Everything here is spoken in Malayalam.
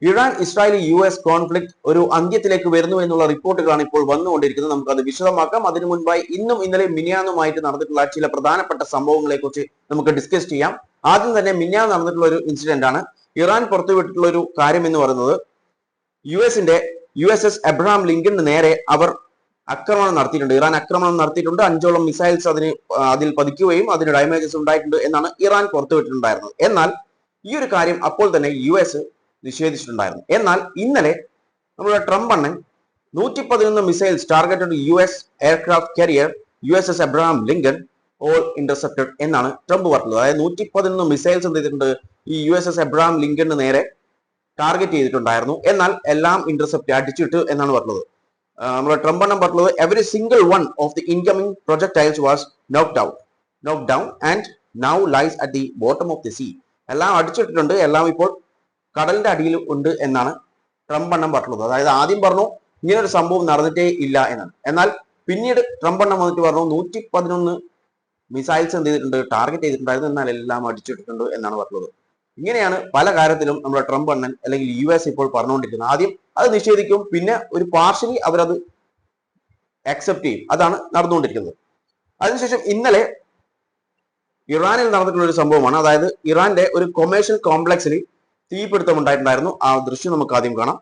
ഇറാൻ ഇസ്രായേൽ US കോൺഫ്ലിക്ട് ഒരു അന്ത്യത്തിലേക്ക് വരുന്നു എന്നുള്ള റിപ്പോർട്ടുകളാണ് ഇപ്പോൾ വന്നുകൊണ്ടിരിക്കുന്നത്. നമുക്ക് അത് വിശദമാക്കാം. അതിനു മുൻപായി ഇന്നും ഇന്നലെ മിനിയാന്നുമായിട്ട് നടന്നിട്ടുള്ള ചില പ്രധാനപ്പെട്ട സംഭവങ്ങളെ കുറിച്ച് നമുക്ക് ഡിസ്കസ് ചെയ്യാം. ആദ്യം തന്നെ മിനിയാന്ന് നടന്നിട്ടുള്ള ഒരു ഇൻസിഡന്റ് ആണ്. ഇറാൻ പുറത്തുവിട്ടിട്ടുള്ള ഒരു കാര്യം എന്ന് പറയുന്നത് യുഎസിന്റെ USS എബ്രഹാം ലിങ്കണിന് നേരെ അവർ ആക്രമണം നടത്തിയിട്ടുണ്ട്. ഇറാൻ ആക്രമണം നടത്തിയിട്ടുണ്ട്. 5ഓളം മിസൈൽസ് അതിൽ പതിക്കുകയും അതിന് ഡാമേജസ് ഉണ്ടായിട്ടുണ്ട് എന്നാണ് ഇറാൻ പുറത്തുവിട്ടിട്ടുണ്ടായിരുന്നത്. എന്നാൽ ഈ ഒരു കാര്യം അപ്പോൾ തന്നെ US നിഷേധിച്ചിട്ടുണ്ടായിരുന്നു. എന്നാൽ ഇന്നലെ നമ്മുടെ ട്രംപ് അണ്ണൻ 111 missiles targeted US aircraft carrier USS Abraham Lincoln all intercepted എന്നാണ് ട്രംപ് പറഞ്ഞത്. അതായത് 111 മിസൈൽസ് എന്ത് ചെയ്തിട്ടുണ്ട്, ഈ USS എബ്രഹാം ലിങ്കണിന് നേരെ ടാർഗറ്റ് ചെയ്തിട്ടുണ്ടായിരുന്നു. എന്നാൽ എല്ലാം ഇന്റർസെപ്റ്റ് അടിച്ചിട്ട് എന്നാണ് പറഞ്ഞത്. നമ്മുടെ ട്രംപ് അണ്ണൻ പറഞ്ഞത് every single one of the incoming projectiles was knocked down and now lies at the bottom of the sea. എല്ലാം അടിച്ചിട്ടിട്ടുണ്ട്, എല്ലാം ഇപ്പോൾ കടലിന്റെ അടിയിൽ ഉണ്ട് എന്നാണ് ട്രംപ് അണ്ണൻ പറഞ്ഞത്. അതായത് ആദ്യം പറഞ്ഞു ഇങ്ങനെ ഒരു സംഭവം നടന്നിട്ടേ ഇല്ല എന്നാണ്. എന്നാൽ പിന്നീട് ട്രംപ് അണ്ണൻ വന്നിട്ട് പറഞ്ഞു 111 മിസൈൽസ് എന്ത് ചെയ്തിട്ടുണ്ട്, ടാർഗറ്റ് ചെയ്തിട്ടുണ്ടായിരുന്നു, എന്നാൽ എല്ലാം അടിച്ചിട്ടിട്ടുണ്ട് എന്നാണ് പറഞ്ഞത്. ഇങ്ങനെയാണ് പല കാര്യത്തിലും നമ്മുടെ ട്രംപ് അണ്ണൻ അല്ലെങ്കിൽ US ഇപ്പോൾ പറഞ്ഞുകൊണ്ടിരിക്കുന്നത്. ആദ്യം അത് നിഷേധിക്കും, പിന്നെ ഒരു പാർഷ്യലി അവരത് അക്സെപ്റ്റ് ചെയ്യും. അതാണ് നടന്നുകൊണ്ടിരിക്കുന്നത്. അതിനുശേഷം ഇന്നലെ ഇറാനിൽ നടന്നിട്ടുള്ള ഒരു സംഭവമാണ്. അതായത് ഇറാന്റെ ഒരു കൊമേഴ്ഷ്യൽ കോംപ്ലക്സിൽ തീപിടുത്തം ഉണ്ടായിട്ടുണ്ടായിരുന്നു. ആ ദൃശ്യം നമുക്ക് ആദ്യം കാണാം.